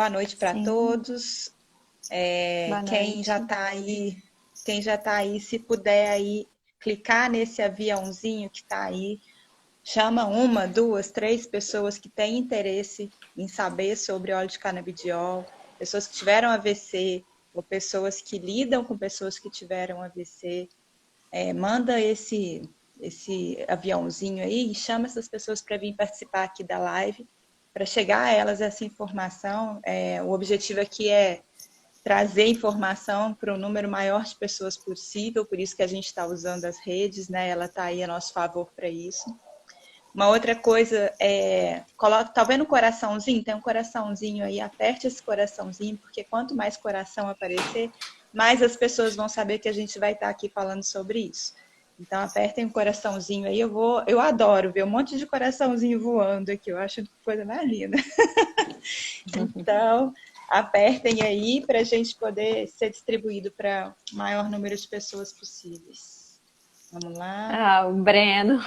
Boa noite para Sim, todos. boa Quem já noite. está aí, se puder aí clicar nesse aviãozinho que está aí, chama uma, duas, três pessoas que têm interesse em saber sobre óleo de canabidiol, pessoas que tiveram AVC ou pessoas que lidam com pessoas que tiveram AVC. Manda esse aviãozinho aí e chama essas pessoas para vir participar aqui da live, para chegar a elas essa informação. O objetivo aqui é trazer informação para o número maior de pessoas possível, por isso que a gente está usando as redes, né? Ela está aí a nosso favor para isso. Uma outra coisa tá vendo o coraçãozinho? Tem um coraçãozinho aí, aperte esse coraçãozinho, porque quanto mais coração aparecer, mais as pessoas vão saber que a gente vai estar aqui falando sobre isso. Então apertem o coraçãozinho aí, eu adoro ver um monte de coraçãozinho voando aqui, eu acho coisa mais linda. Então, apertem aí para a gente poder ser distribuído para o maior número de pessoas possíveis. Vamos lá. Ah, o Breno.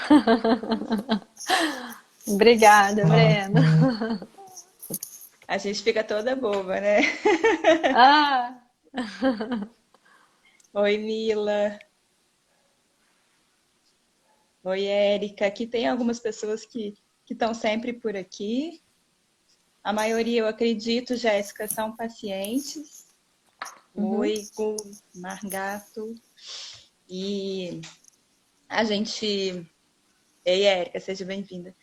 Obrigada, Breno. A gente fica toda boba, né? Ah, Oi, Mila. Oi, Érica. Aqui tem algumas pessoas que estão sempre por aqui. A maioria, eu acredito, Jéssica, são pacientes. uhum, Oi, Gu, Margato. E a gente. Ei, Érica, seja bem-vinda.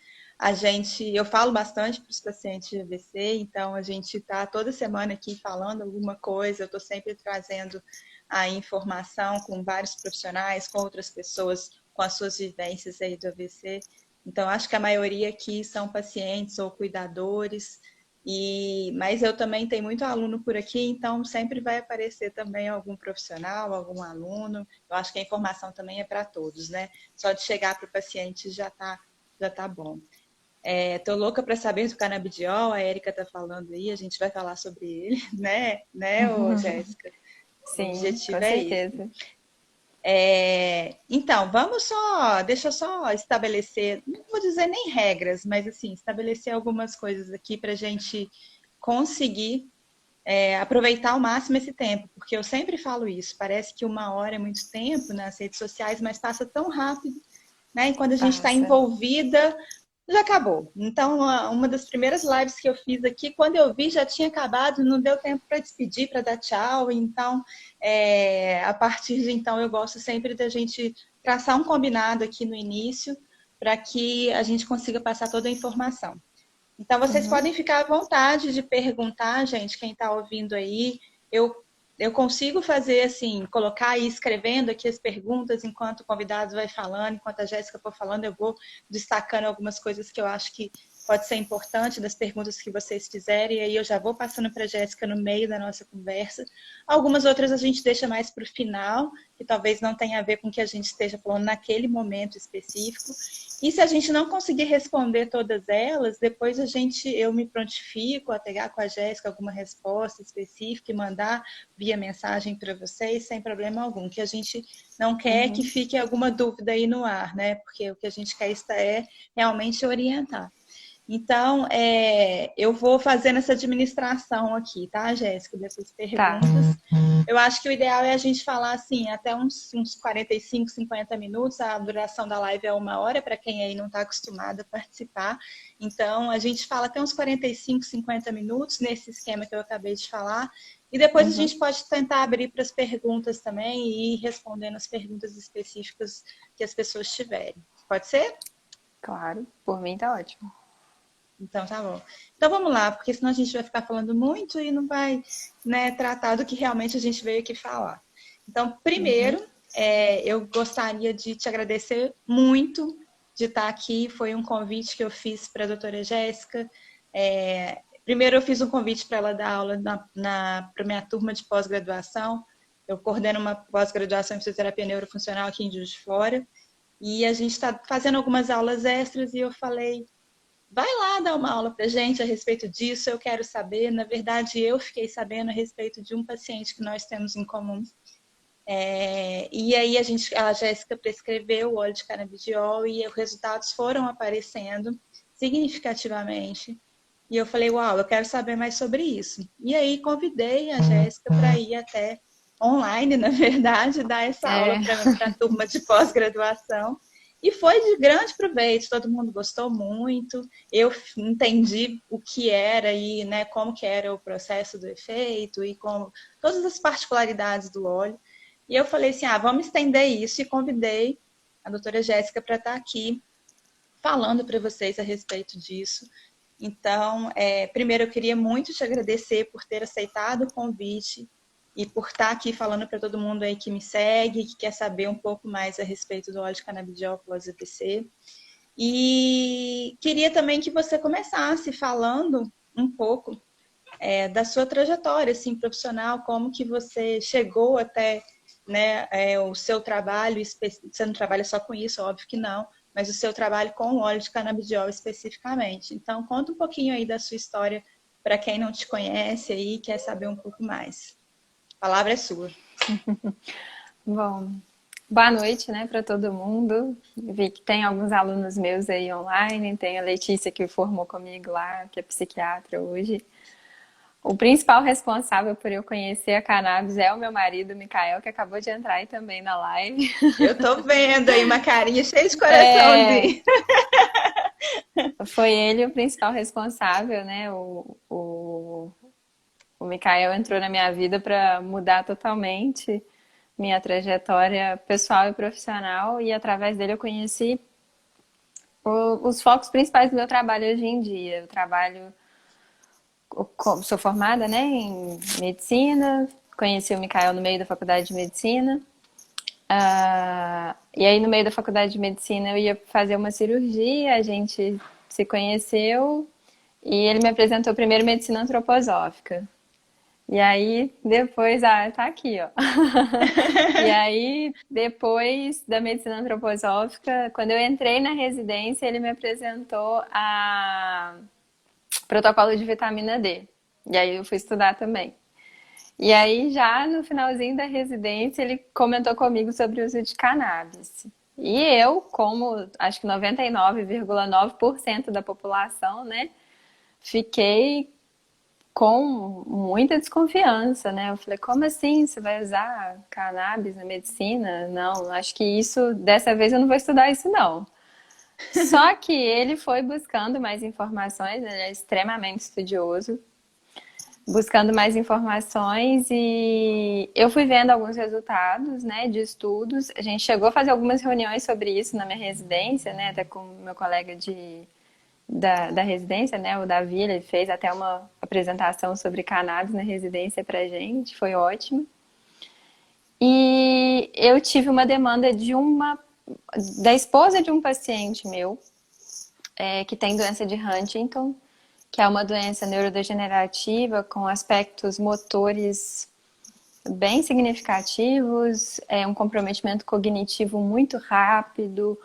Eu falo bastante para os pacientes de AVC, então a gente está toda semana aqui falando alguma coisa, eu estou sempre trazendo a informação com vários profissionais, com outras pessoas, com as suas vivências aí do AVC. Então, acho que a maioria aqui são pacientes ou cuidadores, mas eu também tenho muito aluno por aqui, então sempre vai aparecer também algum profissional, algum aluno. Eu acho que a informação também é para todos, né? Só de chegar para o paciente já tá bom. Tô louca para saber do canabidiol, a Érica tá falando aí, a gente vai falar sobre ele, né, ô Jéssica? O sim, objetivo com é esse. certeza. Então, deixa eu só estabelecer, não vou dizer nem regras, mas assim, estabelecer algumas coisas aqui para a gente conseguir aproveitar ao máximo esse tempo, porque eu sempre falo isso, parece que uma hora é muito tempo nas redes sociais, mas passa tão rápido, né? E quando a gente está Passa. envolvida, já acabou. Então, uma das primeiras lives que eu fiz aqui, quando eu vi, já tinha acabado, não deu tempo para despedir, para dar tchau. Então, a partir de então, eu gosto sempre da gente traçar um combinado aqui no início, para que a gente consiga passar toda a informação. Então, vocês Uhum. podem ficar à vontade de perguntar, gente, quem está ouvindo aí. Eu, eu consigo fazer assim, colocar aí escrevendo aqui as perguntas enquanto o convidado vai falando, enquanto a Jéssica for falando, eu vou destacando algumas coisas que eu acho que pode ser importante das perguntas que vocês fizerem, e aí eu já vou passando para a Jéssica no meio da nossa conversa. Algumas outras a gente deixa mais para o final, que talvez não tenha a ver com o que a gente esteja falando naquele momento específico. E se a gente não conseguir responder todas elas, depois eu me prontifico a pegar com a Jéssica alguma resposta específica e mandar via mensagem para vocês, sem problema algum. Que a gente não quer que Uhum. fique alguma dúvida aí no ar, né? Porque o que a gente quer é realmente orientar. Então, eu vou fazendo essa administração aqui, tá, Jéssica, dessas Tá. perguntas. Eu acho que o ideal é a gente falar assim, até uns 45, 50 minutos. A duração da live é 1 hora, para quem aí não está acostumado a participar. Então, a gente fala até uns 45, 50 minutos, nesse esquema que eu acabei de falar. E depois a Uhum. gente pode tentar abrir para as perguntas também e ir respondendo as perguntas específicas que as pessoas tiverem. Pode ser? Claro, por mim tá ótimo. Então, tá bom. Então, vamos lá, porque senão a gente vai ficar falando muito e não vai, né, tratar do que realmente a gente veio aqui falar. Então, Uhum. primeiro, eu gostaria de te agradecer muito de estar aqui. Foi um convite que eu fiz para a doutora Jéssica. Primeiro, eu fiz um convite para ela dar aula para a minha turma de pós-graduação. Eu coordeno uma pós-graduação em fisioterapia neurofuncional aqui em Juiz de Fora. E a gente está fazendo algumas aulas extras e eu falei, vai lá dar uma aula para gente a respeito disso, eu quero saber. Na verdade, eu fiquei sabendo a respeito de um paciente que nós temos em comum. E aí a Jéssica prescreveu o óleo de canabidiol e os resultados foram aparecendo significativamente. E eu falei, uau, eu quero saber mais sobre isso. E aí convidei a Jéssica para ir até online, na verdade, dar essa aula para a turma de pós-graduação. E foi de grande proveito, todo mundo gostou muito. Eu entendi o que era e, né, como que era o processo do efeito e como todas as particularidades do óleo. E eu falei assim, vamos estender isso, e convidei a doutora Jéssica para estar aqui falando para vocês a respeito disso. Então, primeiro eu queria muito te agradecer por ter aceitado o convite e por estar aqui falando para todo mundo aí que me segue, que quer saber um pouco mais a respeito do óleo de canabidiol pós-EPC. E queria também que você começasse falando um pouco da sua trajetória assim, profissional, como que você chegou até, né, o seu trabalho, você não trabalha só com isso, óbvio que não, mas o seu trabalho com o óleo de canabidiol especificamente. Então, conta um pouquinho aí da sua história para quem não te conhece aí e quer saber um pouco mais. A palavra é sua. Bom, boa noite, né, para todo mundo. Vi que tem alguns alunos meus aí online, tem a Letícia que formou comigo lá, que é psiquiatra hoje. O principal responsável por eu conhecer a cannabis é o meu marido, Mikael, que acabou de entrar aí também na live. Eu tô vendo aí uma carinha cheia de coraçãozinho. Foi ele o principal responsável, né? O Mikael entrou na minha vida para mudar totalmente minha trajetória pessoal e profissional, e através dele eu conheci os focos principais do meu trabalho hoje em dia. Eu trabalho, sou formada, né, em medicina, conheci o Mikael no meio da faculdade de medicina. E aí no meio da faculdade de medicina eu ia fazer uma cirurgia, a gente se conheceu e ele me apresentou primeiro medicina antroposófica. E aí, depois, tá aqui, ó. E aí, depois da medicina antroposófica, quando eu entrei na residência, ele me apresentou a protocolo de vitamina D. E aí eu fui estudar também. E aí, já no finalzinho da residência, ele comentou comigo sobre o uso de cannabis. E eu, como acho que 99,9% da população, né, fiquei com muita desconfiança, né? Eu falei, como assim você vai usar cannabis na medicina? Não, acho que isso, dessa vez eu não vou estudar isso, não. Só que ele foi buscando mais informações, ele é extremamente estudioso, buscando mais informações e eu fui vendo alguns resultados, né, de estudos. A gente chegou a fazer algumas reuniões sobre isso na minha residência, né, até com meu colega da residência, né, o Davi, ele fez até uma apresentação sobre cannabis na residência pra gente, foi ótimo. E eu tive uma demanda da esposa de um paciente meu, que tem doença de Huntington, que é uma doença neurodegenerativa com aspectos motores bem significativos, um comprometimento cognitivo muito rápido,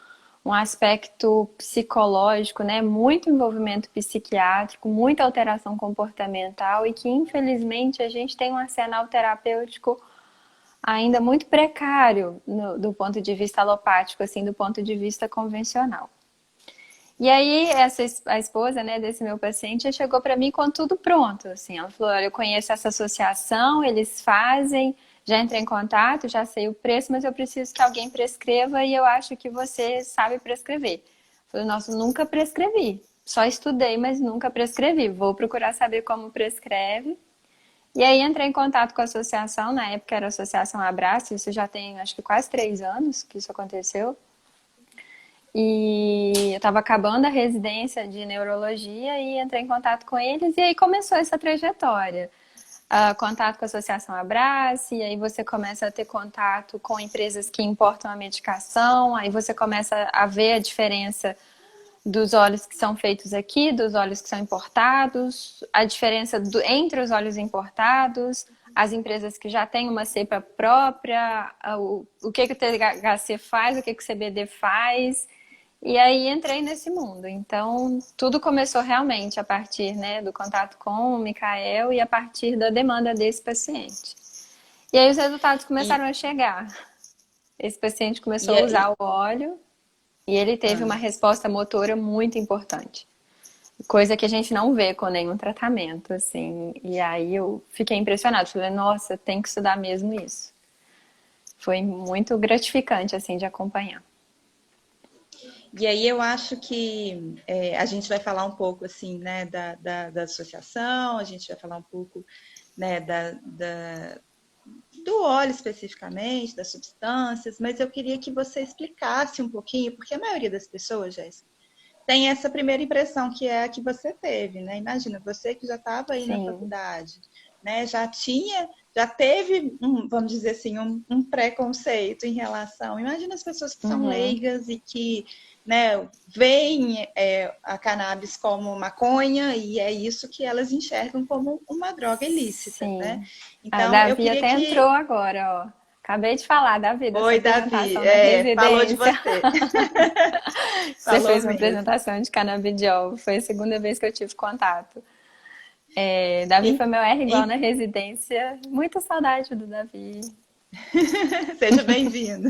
um aspecto psicológico, né, muito envolvimento psiquiátrico, muita alteração comportamental e que, infelizmente, a gente tem um arsenal terapêutico ainda muito precário do ponto de vista alopático, assim, do ponto de vista convencional. E aí, a esposa, né, desse meu paciente chegou para mim com tudo pronto, assim, ela falou, olha, eu conheço essa associação, eles fazem, já entrei em contato, já sei o preço, mas eu preciso que alguém prescreva e eu acho que você sabe prescrever. Eu falei, nossa, nunca prescrevi, só estudei, mas nunca prescrevi, vou procurar saber como prescreve. E aí entrei em contato com a associação, na época era a Associação Abraço, isso já tem acho que quase 3 anos que isso aconteceu. E eu estava acabando a residência de neurologia e entrei em contato com eles e aí começou essa trajetória. Contato com a Associação Abrace, e aí você começa a ter contato com empresas que importam a medicação, aí você começa a ver a diferença dos óleos que são feitos aqui, dos óleos que são importados, a diferença entre os óleos importados, as empresas que já têm uma cepa própria, o que o THC faz, o que o CBD faz. E aí entrei nesse mundo. Então, tudo começou realmente a partir, né, do contato com o Mikael e a partir da demanda desse paciente. E aí os resultados começaram a chegar. Esse paciente começou a usar o óleo e ele teve uma resposta motora muito importante. coisa que a gente não vê com nenhum tratamento, assim. E aí eu fiquei impressionada, falei, nossa, tem que estudar mesmo isso. Foi muito gratificante, assim, de acompanhar. E aí eu acho que a gente vai falar um pouco assim, né, da associação, a gente vai falar um pouco, né, do óleo especificamente, das substâncias, mas eu queria que você explicasse um pouquinho, porque a maioria das pessoas, Jéssica, tem essa primeira impressão que é a que você teve, né? Imagina, você que já estava aí na Sim. faculdade, né? Já teve, vamos dizer assim, um preconceito em relação. Imagina as pessoas que são Uhum. leigas e que, né, veem a cannabis como maconha e é isso que elas enxergam como uma droga ilícita, né? Sim. A Então, eu Davi queria até entrou que... agora, ó. Acabei de falar, Davi, da sua Oi, Davi, apresentação na falou de residência. você. Você Falou fez uma mesmo. apresentação de canabidiol. Foi a segunda vez que eu tive contato. Davi Em- foi meu R igual na em- residência. Muita saudade do Davi. Seja bem-vindo.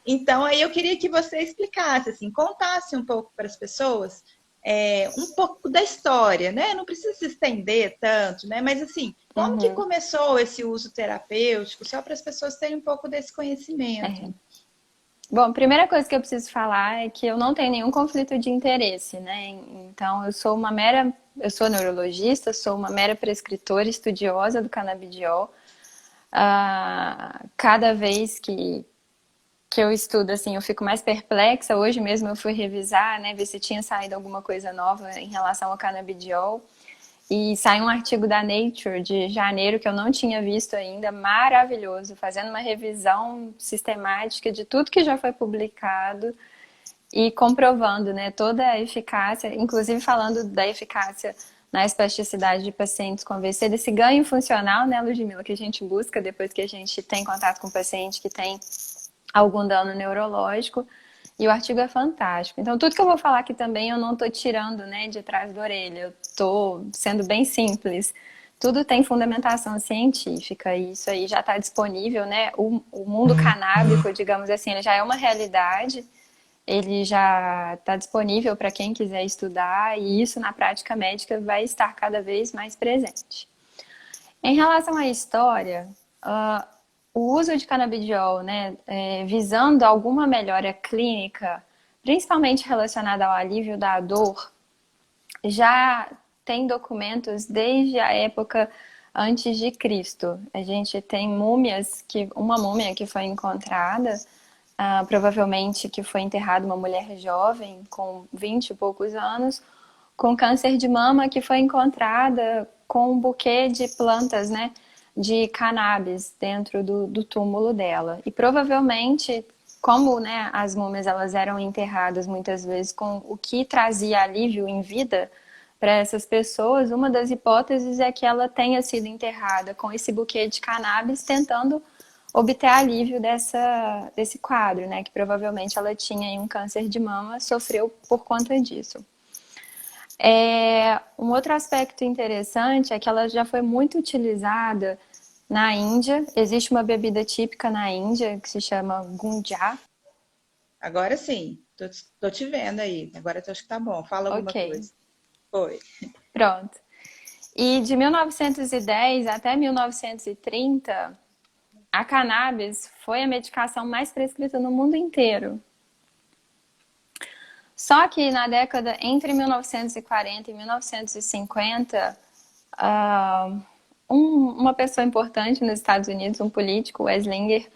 Então, aí eu queria que você explicasse, assim, contasse um pouco para as pessoas um pouco da história, né? Não precisa se estender tanto, né? Mas assim, como que Uhum. começou esse uso terapêutico, só para as pessoas terem um pouco desse conhecimento. Bom, a primeira coisa que eu preciso falar é que eu não tenho nenhum conflito de interesse, né? Então, eu sou neurologista, sou uma mera prescritora estudiosa do canabidiol. Cada vez que eu estudo, assim, eu fico mais perplexa. Hoje mesmo eu fui revisar, né, ver se tinha saído alguma coisa nova em relação ao canabidiol. E saiu um artigo da Nature de janeiro que eu não tinha visto ainda, maravilhoso, fazendo uma revisão sistemática de tudo que já foi publicado e comprovando, né, toda a eficácia, inclusive falando da eficácia na espasticidade de pacientes com AVC, desse ganho funcional, né, Ludmila, que a gente busca depois que a gente tem contato com o paciente que tem algum dano neurológico. E o artigo é fantástico. Então, tudo que eu vou falar aqui também, eu não estou tirando, né, de trás da orelha. Eu estou sendo bem simples. Tudo tem fundamentação científica e isso aí já está disponível, né? O mundo canábico, digamos assim, ele já é uma realidade. Ele já está disponível para quem quiser estudar e isso na prática médica vai estar cada vez mais presente. Em relação à história, o uso de canabidiol, né, visando alguma melhora clínica, principalmente relacionada ao alívio da dor, já tem documentos desde a época antes de Cristo. A gente tem uma múmia que foi encontrada, provavelmente que foi enterrada uma mulher jovem com 20 e poucos anos, com câncer de mama que foi encontrada com um buquê de plantas, né, de cannabis dentro do túmulo dela. E provavelmente, como, né, as múmias elas eram enterradas muitas vezes com o que trazia alívio em vida para essas pessoas, uma das hipóteses é que ela tenha sido enterrada com esse buquê de cannabis tentando obter alívio desse quadro, né, que provavelmente ela tinha um câncer de mama, sofreu por conta disso. Um outro aspecto interessante é que ela já foi muito utilizada na Índia. Existe uma bebida típica na Índia que se chama gunja. Agora sim, tô te vendo aí. Agora eu acho que tá bom. Fala alguma Ok, coisa. Oi. pronto. E de 1910 até 1930, a cannabis foi a medicação mais prescrita no mundo inteiro. Só que na década entre 1940 e 1950, uma pessoa importante nos Estados Unidos, um político, o Weslinger,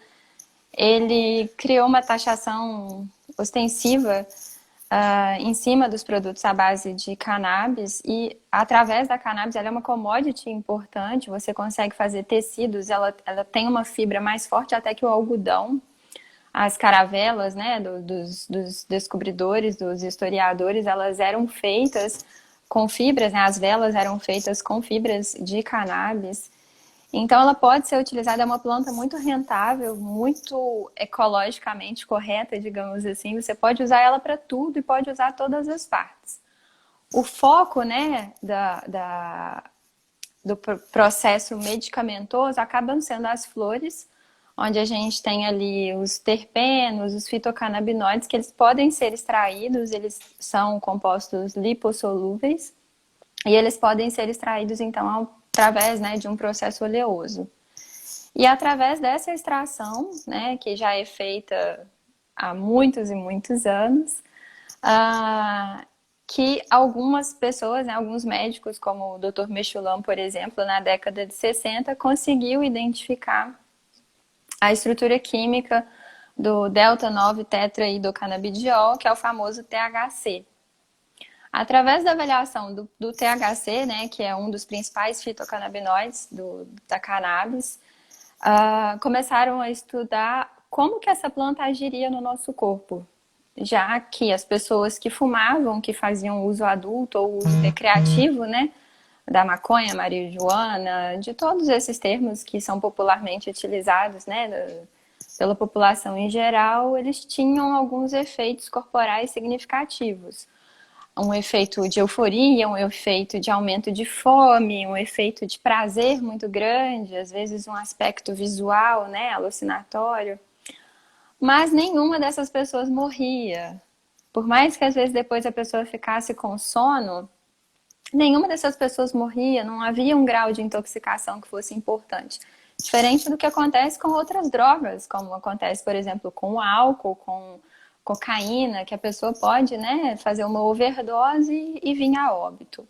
ele criou uma taxação ostensiva em cima dos produtos à base de cannabis e através da cannabis ela é uma commodity importante, você consegue fazer tecidos, ela tem uma fibra mais forte até que o algodão. As caravelas, né, dos descobridores, dos historiadores, elas eram feitas com fibras, né, as velas eram feitas com fibras de cannabis. Então, ela pode ser utilizada, é uma planta muito rentável, muito ecologicamente correta, digamos assim. Você pode usar ela para tudo e pode usar todas as partes. O foco, né, do processo medicamentoso acabam sendo as flores, onde a gente tem ali os terpenos, os fitocannabinoides, que eles podem ser extraídos, eles são compostos lipossolúveis, e eles podem ser extraídos, então, através, né, de um processo oleoso. E através dessa extração, né, que já é feita há muitos e muitos anos, que algumas pessoas, né, alguns médicos, como o Dr. Mechulam, por exemplo, na década de 60, conseguiu identificar a estrutura química do delta-9-tetraidrocanabidiol, que é o famoso THC. Através da avaliação do THC, né, que é um dos principais fitocannabinoides da cannabis, começaram a estudar como que essa planta agiria no nosso corpo, já que as pessoas que fumavam, que faziam uso adulto ou uso recreativo, né, da maconha, marijuana, de todos esses termos que são popularmente utilizados, né, pela população em geral, eles tinham alguns efeitos corporais significativos. Um efeito de euforia, um efeito de aumento de fome, um efeito de prazer muito grande, às vezes um aspecto visual, né, alucinatório. Mas nenhuma dessas pessoas morria. Por mais que às vezes depois a pessoa ficasse com sono, nenhuma dessas pessoas morria, não havia um grau de intoxicação que fosse importante. Diferente do que acontece com outras drogas, como acontece, por exemplo, com o álcool, com cocaína, que a pessoa pode, né, fazer uma overdose e vir a óbito.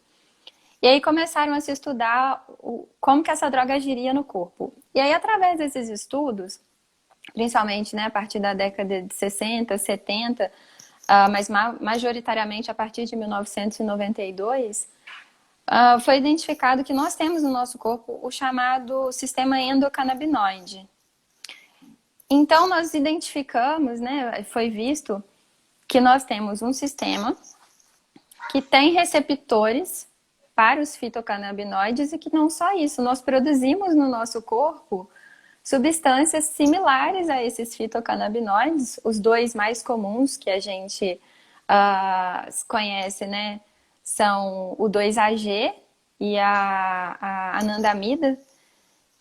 E aí começaram a se estudar como que essa droga agiria no corpo. E aí, através desses estudos, principalmente, né, a partir da década de 60, 70, mas majoritariamente a partir de 1992, foi identificado que nós temos no nosso corpo o chamado sistema endocannabinoide. Então, nós identificamos, né, foi visto que nós temos um sistema que tem receptores para os fitocannabinoides e que não só isso, nós produzimos no nosso corpo substâncias similares a esses fitocannabinoides, os dois mais comuns que a gente conhece, né, são o 2-AG e a anandamida,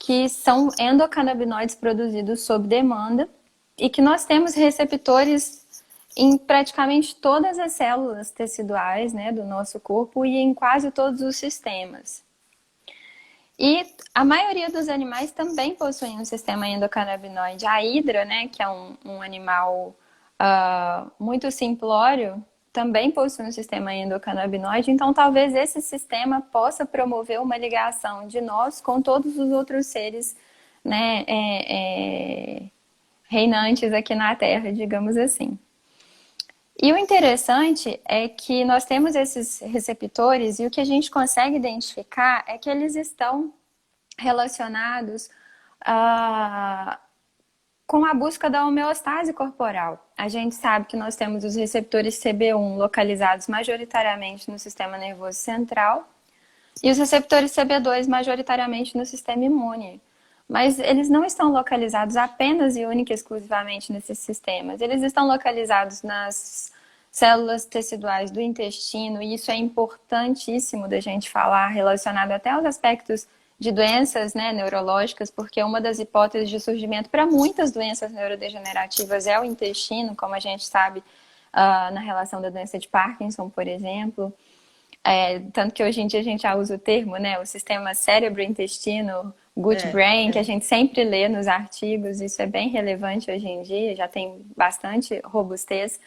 que são endocannabinoides produzidos sob demanda e que nós temos receptores em praticamente todas as células teciduais, né, do nosso corpo e em quase todos os sistemas. E a maioria dos animais também possuem um sistema endocannabinoide. A hidra, né, que é um animal muito simplório, também possui um sistema endocannabinoide, então talvez esse sistema possa promover uma ligação de nós com todos os outros seres, né, reinantes aqui na Terra, digamos assim. E o interessante é que nós temos esses receptores e o que a gente consegue identificar é que eles estão relacionados com a busca da homeostase corporal. A gente sabe que nós temos os receptores CB1 localizados majoritariamente no sistema nervoso central e os receptores CB2 majoritariamente no sistema imune. Mas eles não estão localizados apenas e única e exclusivamente nesses sistemas. Eles estão localizados nas células teciduais do intestino e isso é importantíssimo da gente falar, relacionado até aos aspectos de doenças, né, neurológicas, porque uma das hipóteses de surgimento para muitas doenças neurodegenerativas é o intestino, como a gente sabe na relação da doença de Parkinson, por exemplo. Tanto que hoje em dia a gente já usa o termo, né, o sistema cérebro-intestino, gut-brain, que a gente sempre lê nos artigos, isso é bem relevante hoje em dia, já tem bastante robustez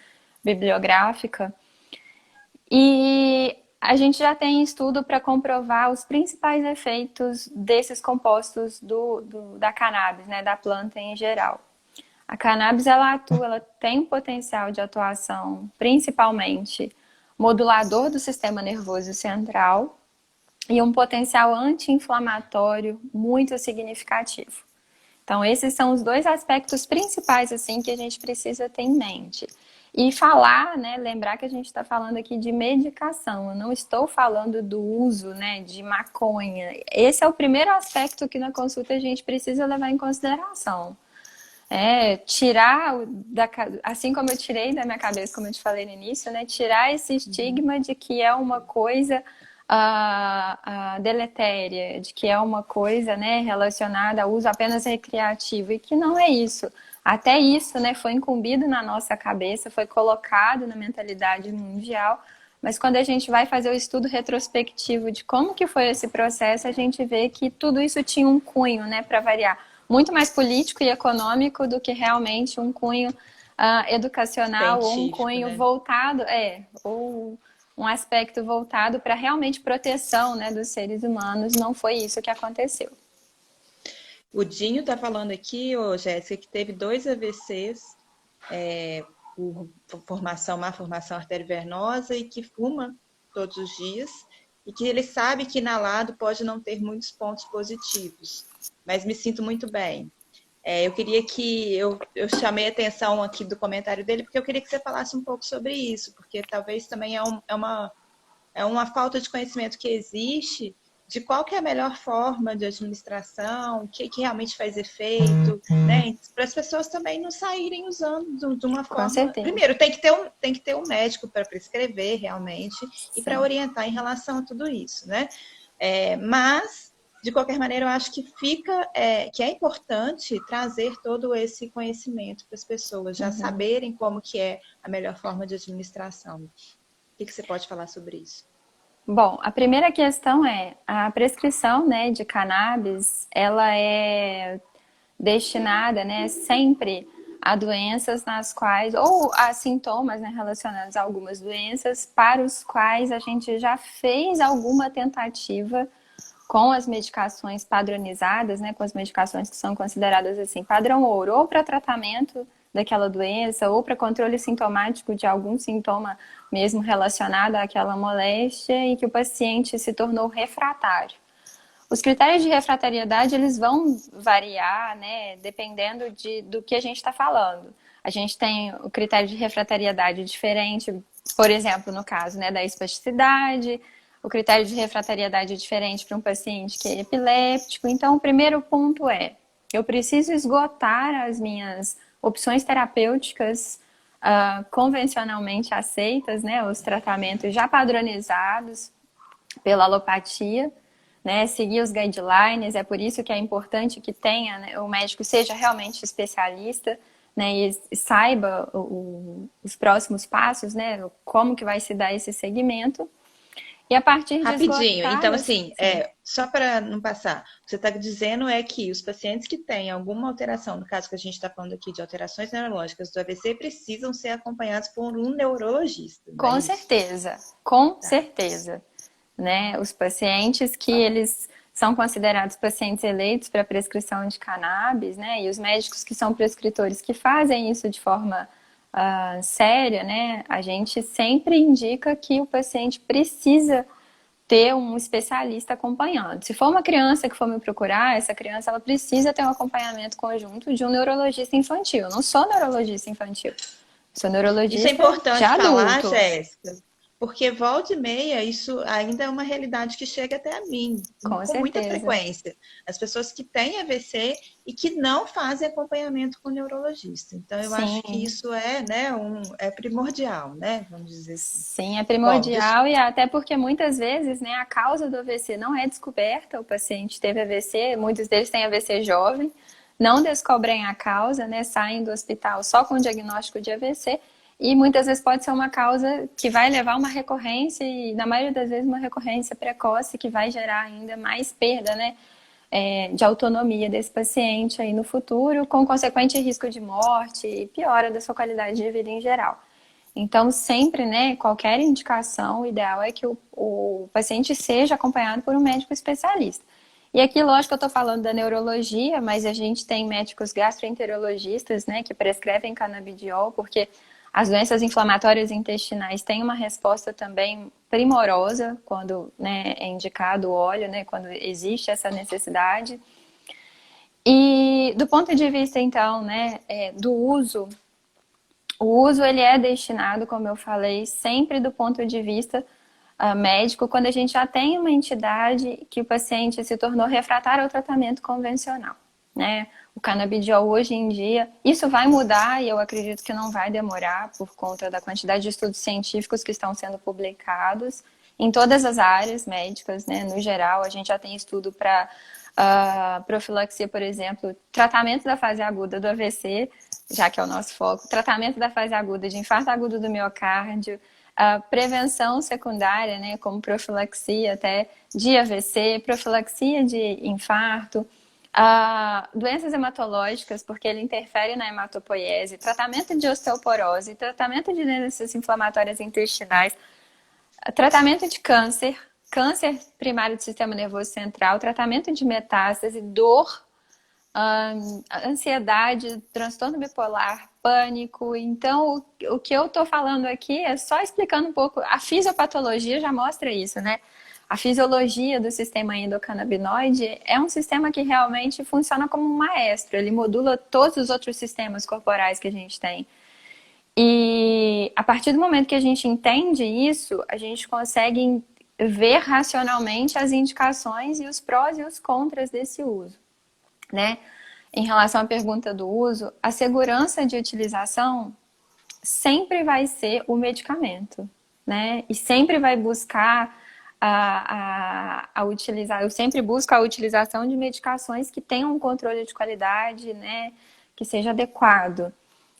bibliográfica. E a gente já tem estudo para comprovar os principais efeitos desses compostos da cannabis, né, da planta em geral. A cannabis, ela tem um potencial de atuação principalmente modulador do sistema nervoso central e um potencial anti-inflamatório muito significativo. Então, esses são os dois aspectos principais assim, que a gente precisa ter em mente. E falar, né, lembrar que a gente está falando aqui de medicação, eu não estou falando do uso, né, de maconha. Esse é o primeiro aspecto que na consulta a gente precisa levar em consideração. Tirar, assim como eu tirei da minha cabeça, como eu te falei no início, né, tirar esse estigma de que é uma coisa deletéria, de que é uma coisa, né, relacionada ao uso apenas recreativo, e que não é isso. Até isso, né, foi incumbido na nossa cabeça, foi colocado na mentalidade mundial, mas quando a gente vai fazer o estudo retrospectivo de como que foi esse processo, a gente vê que tudo isso tinha um cunho, né, para variar, muito mais político e econômico do que realmente um cunho educacional ou um Científico, cunho né? voltado, ou um aspecto voltado para realmente proteção, né, dos seres humanos. Não foi isso que aconteceu. O Dinho tá falando aqui, ô Jéssica, que teve 2 AVCs por má formação arteriovenosa e que fuma todos os dias e que ele sabe que inalado pode não ter muitos pontos positivos, mas me sinto muito bem. Eu queria que eu chamei a atenção aqui do comentário dele porque eu queria que você falasse um pouco sobre isso, porque talvez também é uma falta de conhecimento que existe de qual que é a melhor forma de administração, o que realmente faz efeito, né? Para as pessoas também não saírem usando de uma Com forma. certeza. Primeiro, tem que ter um médico para prescrever realmente e para Sim. orientar em relação a tudo isso, né? Mas, de qualquer maneira, eu acho que que é importante trazer todo esse conhecimento para as pessoas, já saberem como que é a melhor forma de administração. O que você pode falar sobre isso? Bom, a primeira questão é a prescrição, né, de cannabis, ela é destinada, né, sempre a doenças nas quais, ou a sintomas, né, relacionados a algumas doenças para os quais a gente já fez alguma tentativa com as medicações padronizadas, né, com as medicações que são consideradas assim, padrão ouro, ou para tratamento daquela doença, ou para controle sintomático de algum sintoma mesmo relacionado àquela moléstia e que o paciente se tornou refratário. Os critérios de refratariedade, eles vão variar, né, dependendo do que a gente está falando. A gente tem o critério de refratariedade diferente, por exemplo, no caso, né, da espasticidade, o critério de refratariedade é diferente para um paciente que é epiléptico. Então, o primeiro ponto é, eu preciso esgotar as minhas opções terapêuticas convencionalmente aceitas, né, os tratamentos já padronizados pela alopatia, né, seguir os guidelines. É por isso que é importante que tenha, né, o médico seja realmente especialista, né, e saiba os próximos passos, né, como que vai se dar esse segmento. E a partir de Rapidinho, então esgotadas... assim, Sim. só para não passar, o que você está dizendo é que os pacientes que têm alguma alteração, no caso que a gente está falando aqui de alterações neurológicas do AVC, precisam ser acompanhados por um neurologista, não é Com isso? certeza, com Tá. certeza. Né? Os pacientes que eles são considerados pacientes eleitos para prescrição de cannabis, né? E os médicos que são prescritores que fazem isso de forma séria, né? A gente sempre indica que o paciente precisa ter um especialista acompanhando. Se for uma criança que for me procurar, essa criança ela precisa ter um acompanhamento conjunto de um neurologista infantil. Eu não sou neurologista infantil, sou Isso é neurologista de importante falar, adulto. Jéssica, porque volta e meia isso ainda é uma realidade que chega até a mim, Com com muita certeza. frequência. As pessoas que têm AVC e que não fazem acompanhamento com o neurologista. Então, eu acho que Sim, isso é primordial, né? Vamos dizer assim. sim, é Bom, deixa. primordial, e até porque muitas vezes, né, a causa do AVC não é descoberta. O paciente teve AVC, muitos deles têm AVC jovem, não descobrem a causa, né, saem do hospital só com o diagnóstico de AVC, e muitas vezes pode ser uma causa que vai levar a uma recorrência, e na maioria das vezes uma recorrência precoce que vai gerar ainda mais perda, né, de autonomia desse paciente aí no futuro, com consequente risco de morte e piora da sua qualidade de vida em geral. Então, sempre, né, qualquer indicação, o ideal é que o paciente seja acompanhado por um médico especialista. E aqui, lógico, eu estou falando da neurologia, mas a gente tem médicos gastroenterologistas, né, que prescrevem canabidiol, porque as doenças inflamatórias intestinais têm uma resposta também primorosa quando, né, é indicado o óleo, né, quando existe essa necessidade. E do ponto de vista, então, né, do uso, o uso ele é destinado, como eu falei, sempre do ponto de vista médico, quando a gente já tem uma entidade que o paciente se tornou refratário ao tratamento convencional, né? O canabidiol hoje em dia, isso vai mudar e eu acredito que não vai demorar por conta da quantidade de estudos científicos que estão sendo publicados em todas as áreas médicas, né? No geral, a gente já tem estudo para profilaxia, por exemplo, tratamento da fase aguda do AVC, já que é o nosso foco, tratamento da fase aguda de infarto agudo do miocárdio, prevenção secundária, né, como profilaxia até de AVC, profilaxia de infarto, doenças hematológicas, porque ele interfere na hematopoiese, tratamento de osteoporose, tratamento de doenças inflamatórias intestinais, tratamento de câncer, câncer primário do sistema nervoso central, tratamento de metástase, dor, ansiedade, transtorno bipolar, pânico. Então, o que eu tô falando aqui é só explicando um pouco. A fisiopatologia já mostra isso, né? A fisiologia do sistema endocannabinoide é um sistema que realmente funciona como um maestro. Ele modula todos os outros sistemas corporais que a gente tem. E a partir do momento que a gente entende isso, a gente consegue ver racionalmente as indicações e os prós e os contras desse uso, né? Em relação à pergunta do uso, a segurança de utilização sempre vai ser o medicamento, né? E sempre vai buscar utilizar, eu sempre busco a utilização de medicações que tenham um controle de qualidade, né? Que seja adequado.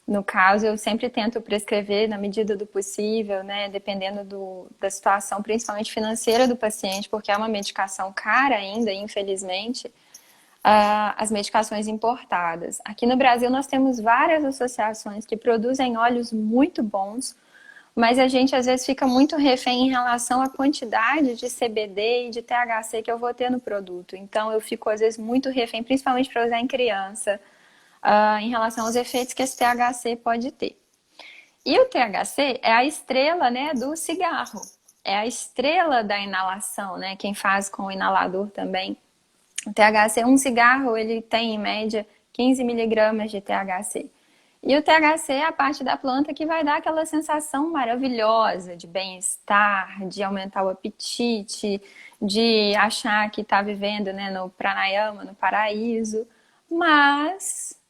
No caso, eu sempre tento prescrever na medida do possível, né, dependendo da situação, principalmente financeira do paciente, porque é uma medicação cara ainda, infelizmente, as medicações importadas. Aqui no Brasil nós temos várias associações que produzem óleos muito bons, mas a gente às vezes fica muito refém em relação à quantidade de CBD e de THC que eu vou ter no produto. Então eu fico às vezes muito refém, principalmente para usar em criança, em relação aos efeitos que esse THC pode ter. E o THC é a estrela, né, do cigarro. É a estrela da inalação, né? Quem faz com o inalador também. O THC, um cigarro, ele tem em média 15 miligramas de THC. E o THC é a parte da planta que vai dar aquela sensação maravilhosa de bem-estar, de aumentar o apetite, de achar que está vivendo, né, no pranayama, no paraíso. Mas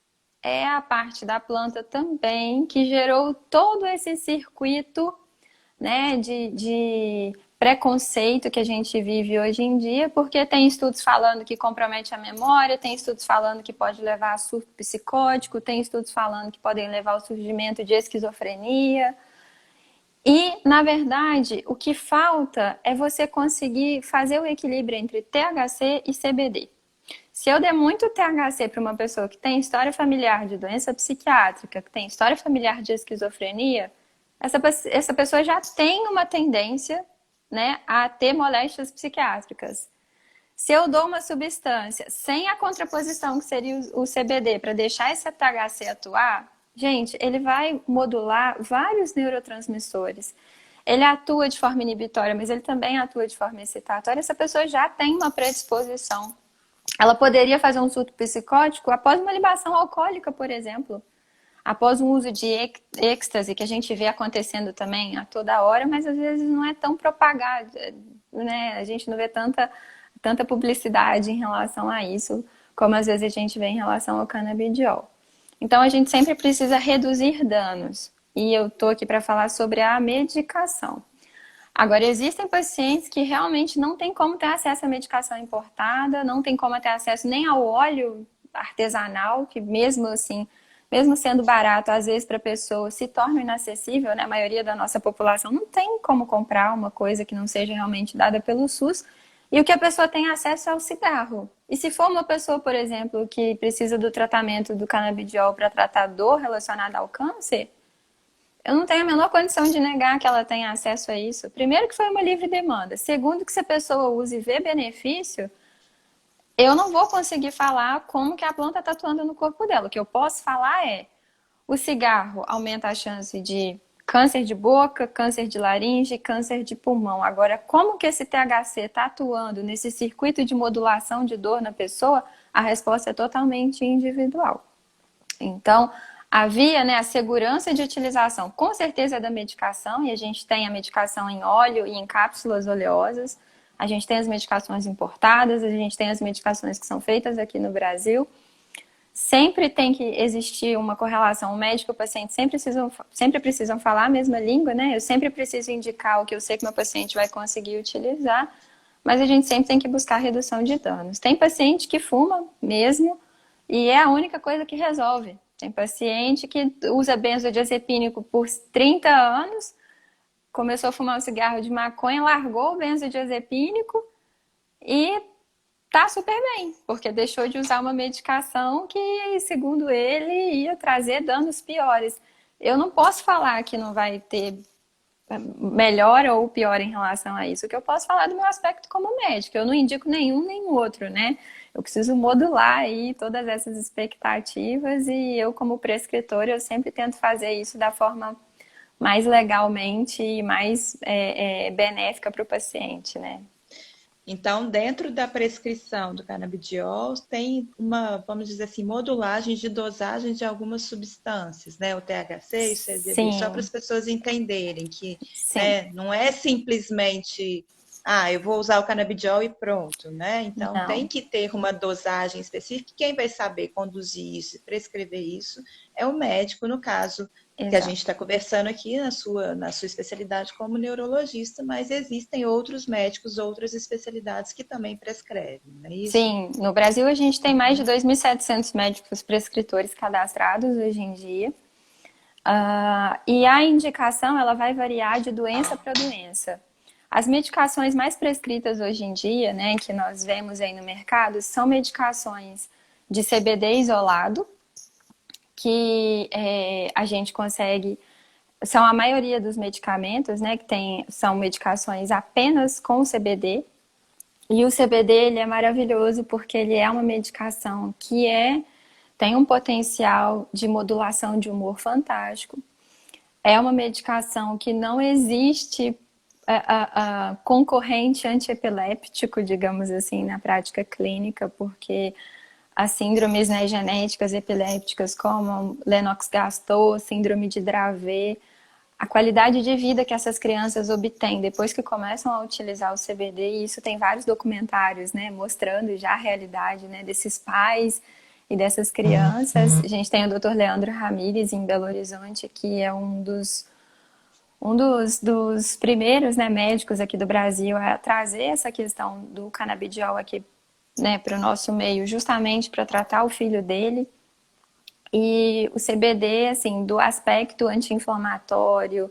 é a parte da planta também que gerou todo esse circuito, né, de preconceito que a gente vive hoje em dia, porque tem estudos falando que compromete a memória, tem estudos falando que pode levar a surto psicótico, tem estudos falando que podem levar ao surgimento de esquizofrenia. E, na verdade, o que falta é você conseguir fazer o equilíbrio entre THC e CBD. Se eu der muito THC para uma pessoa que tem história familiar de doença psiquiátrica, que tem história familiar de esquizofrenia, essa pessoa já tem uma tendência, né, a ter moléstias psiquiátricas. Se eu dou uma substância sem a contraposição, que seria o CBD, para deixar esse THC atuar, gente, ele vai modular vários neurotransmissores. Ele atua de forma inibitória, mas ele também atua de forma excitatória. Essa pessoa já tem uma predisposição. Ela poderia fazer um surto psicótico após uma libação alcoólica, por exemplo. Após um uso de êxtase, que a gente vê acontecendo também a toda hora, mas às vezes não é tão propagado, né? A gente não vê tanta publicidade em relação a isso, como às vezes a gente vê em relação ao canabidiol. Então a gente sempre precisa reduzir danos. E eu tô aqui para falar sobre a medicação. Agora, existem pacientes que realmente não tem como ter acesso à medicação importada, não tem como ter acesso nem ao óleo artesanal, que mesmo assim, mesmo sendo barato, às vezes para a pessoa se torna inacessível, né? A maioria da nossa população não tem como comprar uma coisa que não seja realmente dada pelo SUS. E o que a pessoa tem acesso é o cigarro. E se for uma pessoa, por exemplo, que precisa do tratamento do canabidiol para tratar dor relacionada ao câncer, eu não tenho a menor condição de negar que ela tenha acesso a isso. Primeiro que foi uma livre demanda. Segundo que se a pessoa usa e vê benefício, eu não vou conseguir falar como que a planta está atuando no corpo dela. O que eu posso falar é, o cigarro aumenta a chance de câncer de boca, câncer de laringe, câncer de pulmão. Agora, como que esse THC está atuando nesse circuito de modulação de dor na pessoa? A resposta é totalmente individual. Então, havia, né, a segurança de utilização, com certeza, da medicação, e a gente tem a medicação em óleo e em cápsulas oleosas, a gente tem as medicações importadas, a gente tem as medicações que são feitas aqui no Brasil. Sempre tem que existir uma correlação. O médico e o paciente sempre precisam falar a mesma língua, né? Eu sempre preciso indicar o que eu sei que meu paciente vai conseguir utilizar, mas a gente sempre tem que buscar redução de danos. Tem paciente que fuma mesmo e é a única coisa que resolve. Tem paciente que usa benzodiazepínico por 30 anos, começou a fumar um cigarro de maconha, largou o benzodiazepínico e tá super bem, porque deixou de usar uma medicação que, segundo ele, ia trazer danos piores. Eu não posso falar que não vai ter melhor ou pior em relação a isso. O que eu posso falar do meu aspecto como médico, eu não indico nenhum nem outro, né? Eu preciso modular aí todas essas expectativas e eu, como prescritora, eu sempre tento fazer isso da forma mais legalmente e mais benéfica para o paciente, né? Então, dentro da prescrição do canabidiol, tem uma, vamos dizer assim, modulagem de dosagem de algumas substâncias, né? O THC e o CBD, só para Sim, as pessoas entenderem que, sim. né, não é simplesmente, eu vou usar o canabidiol e pronto, né? Então, tem Não, que ter uma dosagem específica. Quem vai saber conduzir isso e prescrever isso é o médico, no caso que a gente exato. está conversando aqui na sua especialidade como neurologista, mas existem outros médicos, outras especialidades que também prescrevem, não é isso? Sim, no Brasil a gente tem mais de 2.700 médicos prescritores cadastrados hoje em dia. E a indicação ela vai variar de doença para doença. As medicações mais prescritas hoje em dia, né, que nós vemos aí no mercado, são medicações de CBD isolado, que a gente consegue, são a maioria dos medicamentos, né, que são medicações apenas com CBD. E o CBD ele é maravilhoso porque ele é uma medicação que tem um potencial de modulação de humor fantástico. É uma medicação que não existe concorrente antiepiléptico, digamos assim, na prática clínica, porque as síndromes, né, genéticas epilépticas, como Lennox-Gastaut, síndrome de Dravet, a qualidade de vida que essas crianças obtêm depois que começam a utilizar o CBD, e isso tem vários documentários, né, mostrando já a realidade, né, desses pais e dessas crianças. A gente tem o Dr. Leandro Ramírez em Belo Horizonte, que é um dos primeiros, né, médicos aqui do Brasil a trazer essa questão do canabidiol aqui, né, para o nosso meio, justamente para tratar o filho dele. E o CBD, assim, do aspecto anti-inflamatório,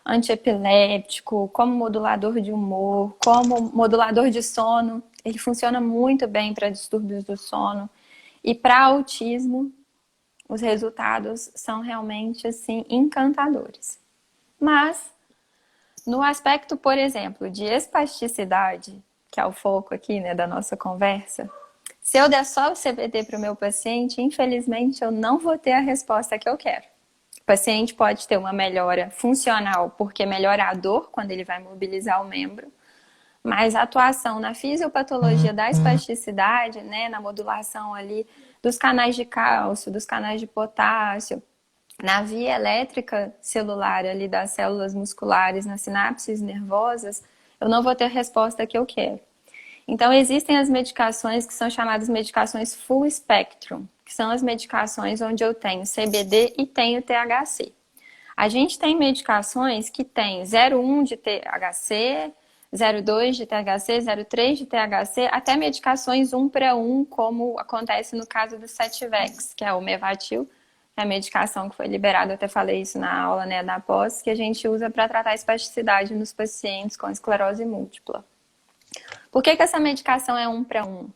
antiepiléptico, como modulador de humor, como modulador de sono, ele funciona muito bem para distúrbios do sono. E para autismo, os resultados são realmente, assim, encantadores. Mas, no aspecto, por exemplo, de espasticidade, que é o foco aqui, né, da nossa conversa, se eu der só o CBD para o meu paciente, infelizmente eu não vou ter a resposta que eu quero. O paciente pode ter uma melhora funcional, porque melhora a dor quando ele vai mobilizar o membro, mas a atuação na fisiopatologia da espasticidade, né, na modulação ali dos canais de cálcio, dos canais de potássio, na via elétrica celular ali das células musculares, nas sinapses nervosas, eu não vou ter a resposta que eu quero. Então, existem as medicações que são chamadas medicações full spectrum, que são as medicações onde eu tenho CBD e tenho THC. A gente tem medicações que tem 0,1 de THC, 0,2 de THC, 0,3 de THC, até medicações 1 para 1, como acontece no caso do Sativex, que é o Mevatil, é a medicação que foi liberada, eu até falei isso na aula, né, da pós, que a gente usa para tratar a espasticidade nos pacientes com esclerose múltipla. Por que essa medicação é 1 para 1?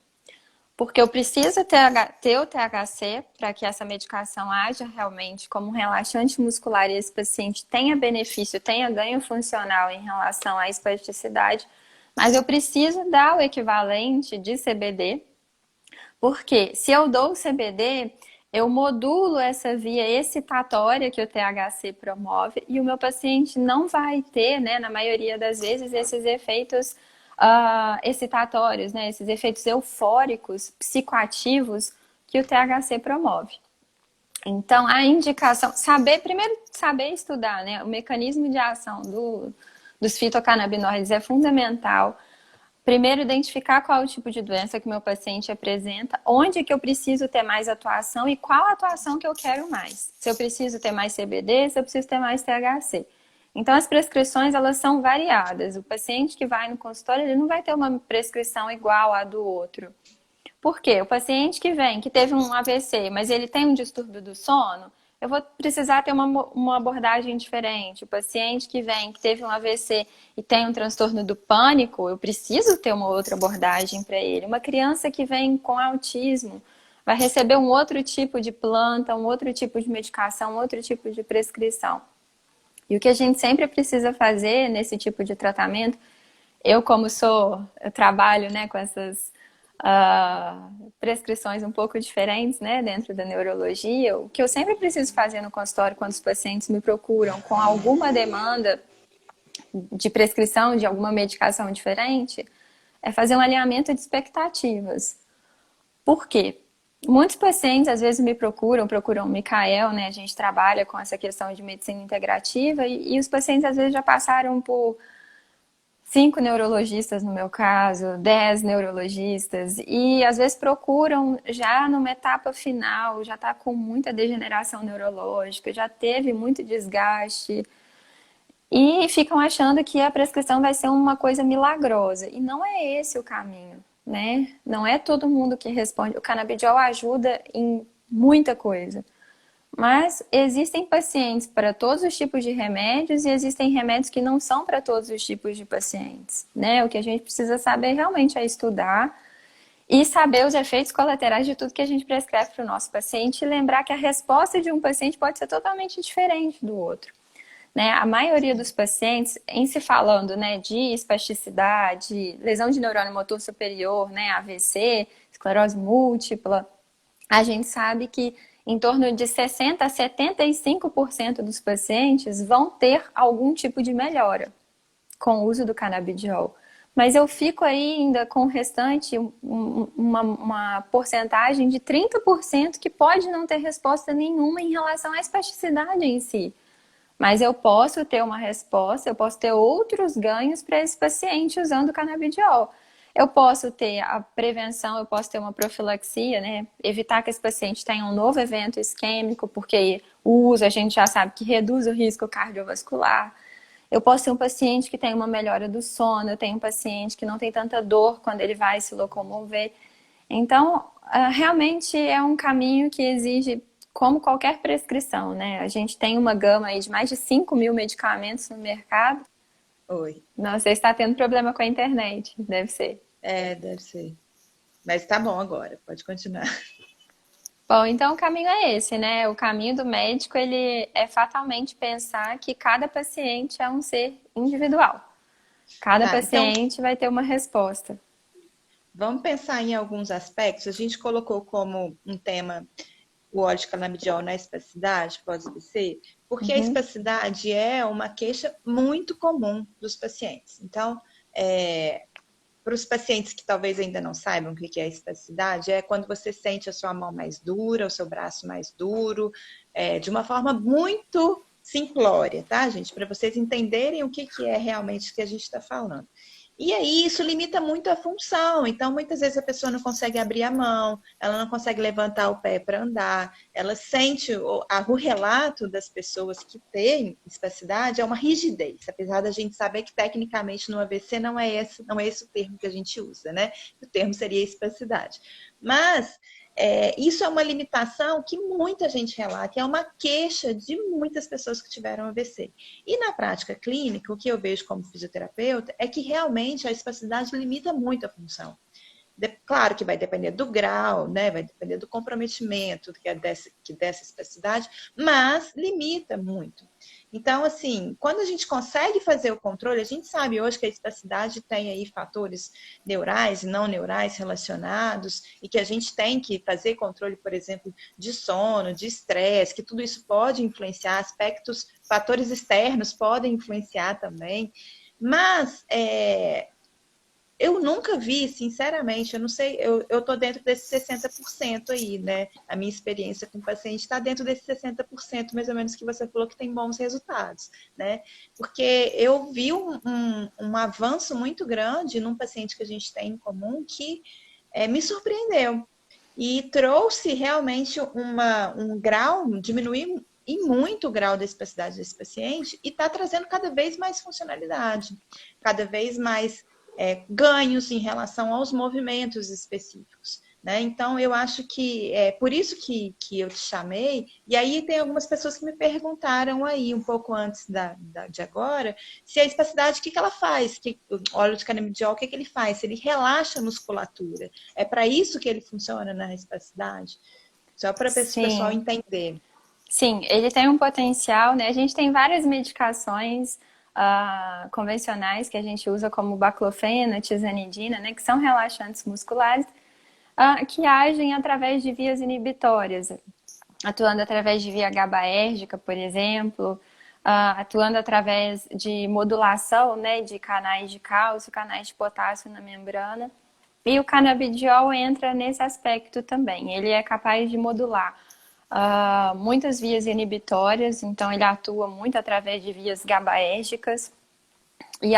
Porque eu preciso ter o THC para que essa medicação haja realmente como um relaxante muscular e esse paciente tenha benefício, tenha ganho funcional em relação à espasticidade, mas eu preciso dar o equivalente de CBD, porque se eu dou o CBD, eu modulo essa via excitatória que o THC promove e o meu paciente não vai ter, né, na maioria das vezes, esses efeitos excitatórios, né, esses efeitos eufóricos, psicoativos que o THC promove. Então, a indicação, primeiro saber estudar, né, o mecanismo de ação dos fitocannabinoides é fundamental primeiro identificar qual é o tipo de doença que o meu paciente apresenta, onde que eu preciso ter mais atuação e qual atuação que eu quero mais. Se eu preciso ter mais CBD, se eu preciso ter mais THC. Então, as prescrições, elas são variadas. O paciente que vai no consultório, ele não vai ter uma prescrição igual à do outro. Por quê? O paciente que vem, que teve um AVC, mas ele tem um distúrbio do sono, eu vou precisar ter uma abordagem diferente. O paciente que vem, que teve um AVC e tem um transtorno do pânico, eu preciso ter uma outra abordagem para ele. Uma criança que vem com autismo vai receber um outro tipo de planta, um outro tipo de medicação, um outro tipo de prescrição. E o que a gente sempre precisa fazer nesse tipo de tratamento, eu trabalho, né, com essas prescrições um pouco diferentes, né, dentro da neurologia. O que eu sempre preciso fazer no consultório quando os pacientes me procuram com alguma demanda de prescrição de alguma medicação diferente é fazer um alinhamento de expectativas. Por quê? Muitos pacientes às vezes me procuram o Micael, né? A gente trabalha com essa questão de medicina integrativa e os pacientes às vezes já passaram por 5 neurologistas no meu caso, 10 neurologistas, e às vezes procuram já numa etapa final, já está com muita degeneração neurológica, já teve muito desgaste, e ficam achando que a prescrição vai ser uma coisa milagrosa. E não é esse o caminho, né? Não é todo mundo que responde. O canabidiol ajuda em muita coisa. Mas existem pacientes para todos os tipos de remédios e existem remédios que não são para todos os tipos de pacientes, né? O que a gente precisa saber realmente é estudar e saber os efeitos colaterais de tudo que a gente prescreve para o nosso paciente e lembrar que a resposta de um paciente pode ser totalmente diferente do outro, né? A maioria dos pacientes, em se falando, né, de espasticidade, lesão de neurônio motor superior, né, AVC, esclerose múltipla, a gente sabe que em torno de 60% a 75% dos pacientes vão ter algum tipo de melhora com o uso do canabidiol. Mas eu fico ainda com o restante, uma porcentagem de 30% que pode não ter resposta nenhuma em relação à espasticidade em si. Mas eu posso ter uma resposta, eu posso ter outros ganhos para esse paciente usando o canabidiol. Eu posso ter a prevenção, eu posso ter uma profilaxia, né? Evitar que esse paciente tenha um novo evento isquêmico, porque o uso a gente já sabe que reduz o risco cardiovascular. Eu posso ter um paciente que tem uma melhora do sono, eu tenho um paciente que não tem tanta dor quando ele vai se locomover. Então, realmente é um caminho que exige, como qualquer prescrição, né? A gente tem uma gama aí de mais de 5 mil medicamentos no mercado. Oi. Não, você está tendo problema com a internet, deve ser. Deve ser. Mas tá bom agora, pode continuar. Bom, então o caminho é esse, né? O caminho do médico, ele é fatalmente pensar que cada paciente é um ser individual. Cada paciente então, vai ter uma resposta. vamos pensar em alguns aspectos. A gente colocou como um tema o óleo de canabidiol na espasticidade pós-AVC, porque a espasticidade é uma queixa muito comum dos pacientes. Então, para os pacientes que talvez ainda não saibam o que é a espasticidade, é quando você sente a sua mão mais dura, o seu braço mais duro, de uma forma muito simplória, tá, gente? Para vocês entenderem o que é realmente que a gente está falando. E aí isso limita muito a função. Então, muitas vezes a pessoa não consegue abrir a mão, ela não consegue levantar o pé para andar, ela sente o relato das pessoas que têm espasticidade é uma rigidez, apesar da gente saber que tecnicamente no AVC não é esse o termo que a gente usa, né? O termo seria espasticidade. Mas isso é uma limitação que muita gente relata, é uma queixa de muitas pessoas que tiveram AVC. E na prática clínica, o que eu vejo como fisioterapeuta é que realmente a espasticidade limita muito a função. Claro que vai depender do grau, né? Vai depender do comprometimento dessa espasticidade, mas limita muito. Então, assim, quando a gente consegue fazer o controle, a gente sabe hoje que a espasticidade tem aí fatores neurais e não neurais relacionados e que a gente tem que fazer controle, por exemplo, de sono, de estresse, que tudo isso pode influenciar, fatores externos podem influenciar também, mas eu nunca vi, sinceramente, eu não sei, eu tô dentro desses 60% aí, né? A minha experiência com o paciente está dentro desses 60%, mais ou menos, que você falou que tem bons resultados, né? Porque eu vi um avanço muito grande num paciente que a gente tem em comum que me surpreendeu e trouxe realmente um grau, diminuir em muito o grau da espacidade desse paciente e está trazendo cada vez mais funcionalidade, cada vez mais ganhos em relação aos movimentos específicos. Né? Então, eu acho que é por isso que eu te chamei. E aí tem algumas pessoas que me perguntaram aí, um pouco antes de agora, se a espacidade, o que ela faz? O óleo de canabidiol, o que ele faz? Se ele relaxa a musculatura. É para isso que ele funciona na espacidade? Só para o pessoal Sim. entender. Sim, ele tem um potencial, né? A gente tem várias medicações convencionais que a gente usa, como baclofeno, tizanidina, né? Que são relaxantes musculares, que agem através de vias inibitórias, atuando através de via GABAérgica, por exemplo, atuando através de modulação, né? De canais de cálcio, canais de potássio na membrana. E o canabidiol entra nesse aspecto também. Ele é capaz de modular muitas vias inibitórias, então ele atua muito através de vias GABAérgicas e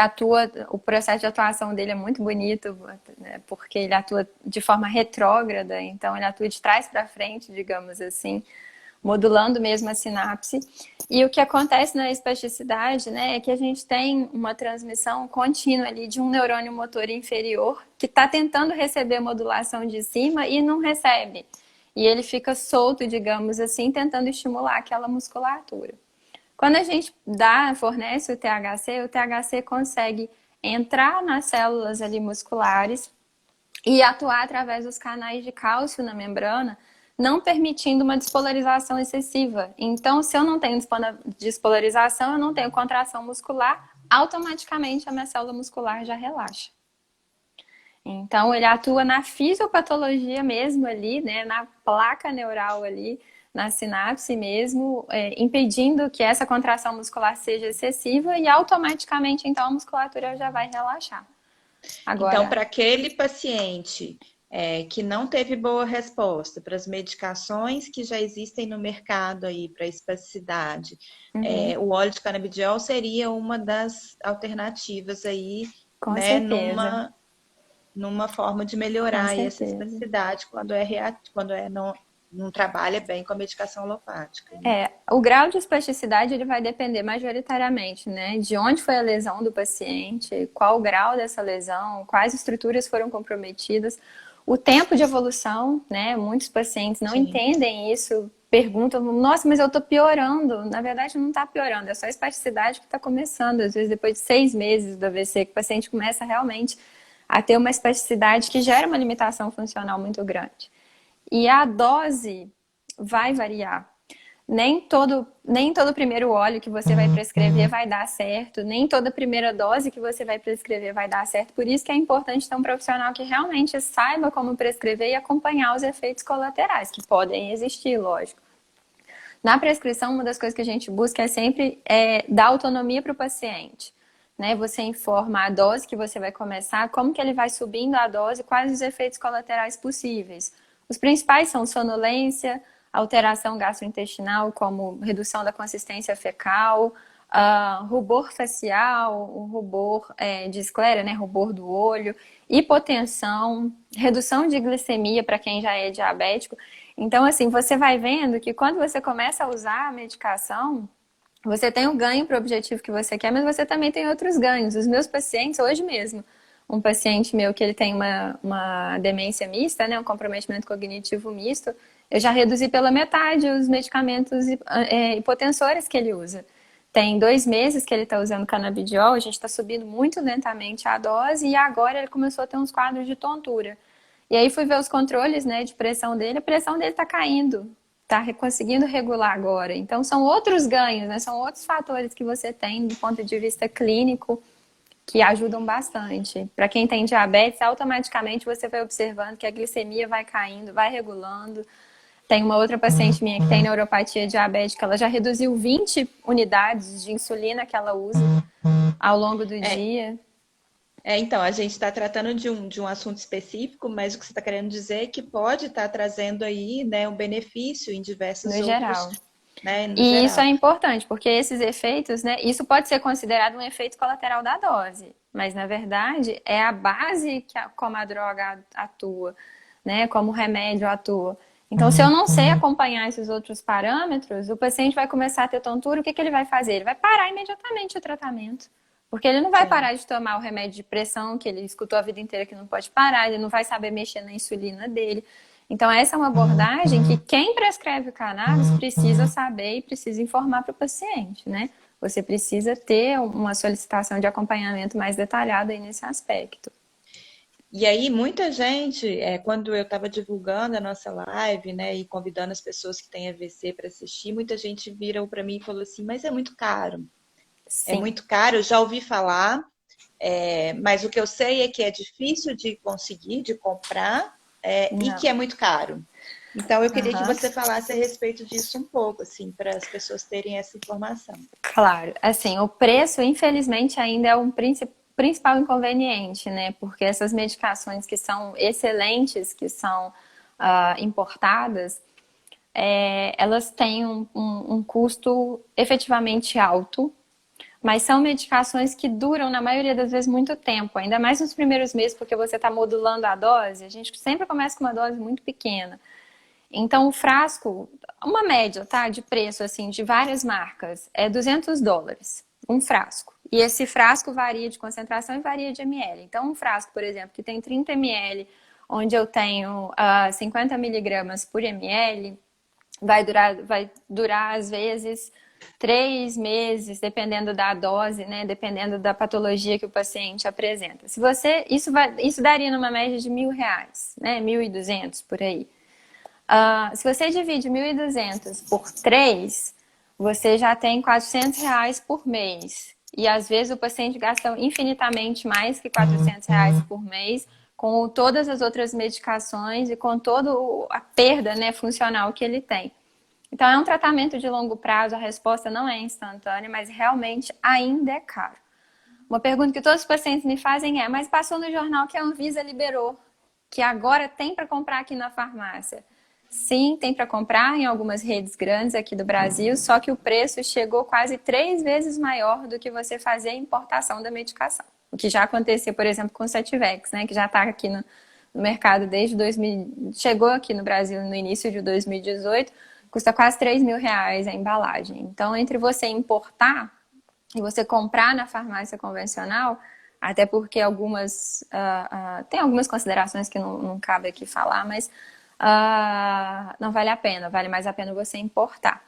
o processo de atuação dele é muito bonito, né, porque ele atua de forma retrógrada, então ele atua de trás para frente, digamos assim, modulando mesmo a sinapse. E o que acontece na espasticidade, né, é que a gente tem uma transmissão contínua ali de um neurônio motor inferior que está tentando receber a modulação de cima e não recebe. E ele fica solto, digamos assim, tentando estimular aquela musculatura. Quando a gente fornece o THC consegue entrar nas células ali musculares e atuar através dos canais de cálcio na membrana, não permitindo uma despolarização excessiva. Então, se eu não tenho despolarização, eu não tenho contração muscular, automaticamente a minha célula muscular já relaxa. Então, ele atua na fisiopatologia mesmo ali, né, na placa neural ali, na sinapse mesmo, impedindo que essa contração muscular seja excessiva e automaticamente, então, a musculatura já vai relaxar. Agora, então, para aquele paciente que não teve boa resposta para as medicações que já existem no mercado aí para espasticidade, o óleo de canabidiol seria uma das alternativas aí, com né, certeza. numa forma de Com melhorar essa certeza. espasticidade quando não trabalha bem com a medicação alopática. Né? O grau de espasticidade ele vai depender majoritariamente, né, de onde foi a lesão do paciente, qual o grau dessa lesão, quais estruturas foram comprometidas, o tempo de evolução, né, muitos pacientes não entendem isso, perguntam, nossa, mas eu tô piorando. Na verdade, não tá piorando, é só a espasticidade que está começando, às vezes depois de 6 meses do AVC, que o paciente começa realmente a ter uma espasticidade que gera uma limitação funcional muito grande. E a dose vai variar. Nem todo primeiro óleo que você vai prescrever vai dar certo, nem toda primeira dose que você vai prescrever vai dar certo. Por isso que é importante ter um profissional que realmente saiba como prescrever e acompanhar os efeitos colaterais, que podem existir, lógico. Na prescrição, uma das coisas que a gente busca é sempre dar autonomia para o paciente. Né? Você informa a dose que você vai começar, como que ele vai subindo a dose, quais os efeitos colaterais possíveis. Os principais são sonolência, alteração gastrointestinal, como redução da consistência fecal, rubor facial, o rubor de esclera, né, rubor do olho, hipotensão, redução de glicemia para quem já é diabético. Então, assim, você vai vendo que quando você começa a usar a medicação, você tem o ganho para o objetivo que você quer, mas você também tem outros ganhos. Os meus pacientes, hoje mesmo, um paciente meu que ele tem uma demência mista, né, um comprometimento cognitivo misto, eu já reduzi pela metade os medicamentos hipotensores que ele usa. Tem 2 meses que ele está usando canabidiol, a gente está subindo muito lentamente a dose e agora ele começou a ter uns quadros de tontura. E aí fui ver os controles, né, de pressão dele, a pressão dele está caindo, está conseguindo regular agora. Então são outros ganhos, né, são outros fatores que você tem do ponto de vista clínico que ajudam bastante. Para quem tem diabetes, automaticamente você vai observando que a glicemia vai caindo, vai regulando. Tem uma outra paciente minha que tem neuropatia diabética, ela já reduziu 20 unidades de insulina que ela usa ao longo do dia. Então, a gente está tratando de um assunto específico, mas o que você está querendo dizer é que pode estar trazendo aí, né, um benefício em diversos no outros, geral. né, no E isso geral. é importante, porque esses efeitos, né, isso pode ser considerado um efeito colateral da dose, mas na verdade é a base como a droga atua, né, como o remédio atua. Então, se eu não sei acompanhar esses outros parâmetros, o paciente vai começar a ter tontura, o que que ele vai fazer? Ele vai parar imediatamente o tratamento. Porque ele não vai Sim. parar de tomar o remédio de pressão, que ele escutou a vida inteira que não pode parar, ele não vai saber mexer na insulina dele. Então, essa é uma abordagem que quem prescreve o cannabis precisa saber e precisa informar para o paciente, né? Você precisa ter uma solicitação de acompanhamento mais detalhada aí nesse aspecto. E aí, muita gente, quando eu estava divulgando a nossa live, né, e convidando as pessoas que têm AVC para assistir, muita gente virou para mim e falou assim: mas é muito caro. É Sim. muito caro, eu já ouvi falar, mas o que eu sei é que é difícil de conseguir, de comprar, e Não. que é muito caro. Então, eu queria que Aham. você falasse a respeito disso um pouco, assim, para as pessoas terem essa informação. Claro, assim, o preço, infelizmente, ainda é um principal inconveniente, né? Porque essas medicações que são excelentes, que são importadas, elas têm um custo efetivamente alto, mas são medicações que duram, na maioria das vezes, muito tempo, ainda mais nos primeiros meses, porque você está modulando a dose. A gente sempre começa com uma dose muito pequena. Então, o frasco, uma média, tá, de preço, assim, de várias marcas, é US$ 200, um frasco. E esse frasco varia de concentração e varia de ml. Então, um frasco, por exemplo, que tem 30 ml, onde eu tenho 50 miligramas por ml, vai durar às vezes 3 meses, dependendo da dose, né? Dependendo da patologia que o paciente apresenta. Se você, isso daria numa média de R$ 1.000, né? 1.200 por aí. Se você divide 1.200 por 3, você já tem R$ 400 por mês. E às vezes o paciente gasta infinitamente mais que R$ 400 por mês com todas as outras medicações e com toda a perda, né, funcional que ele tem. Então é um tratamento de longo prazo, a resposta não é instantânea, mas realmente ainda é caro. Uma pergunta que todos os pacientes me fazem é: mas passou no jornal que a Anvisa liberou, que agora tem para comprar aqui na farmácia? Sim, tem para comprar em algumas redes grandes aqui do Brasil, só que o preço chegou quase 3 vezes maior do que você fazer a importação da medicação. O que já aconteceu, por exemplo, com o Sativex, né, que já está aqui no mercado desde 2000, chegou aqui no Brasil no início de 2018, custa quase R$ 3.000 a embalagem. Então, entre você importar e você comprar na farmácia convencional, até porque tem algumas considerações que não cabe aqui falar, mas não vale a pena, vale mais a pena você importar.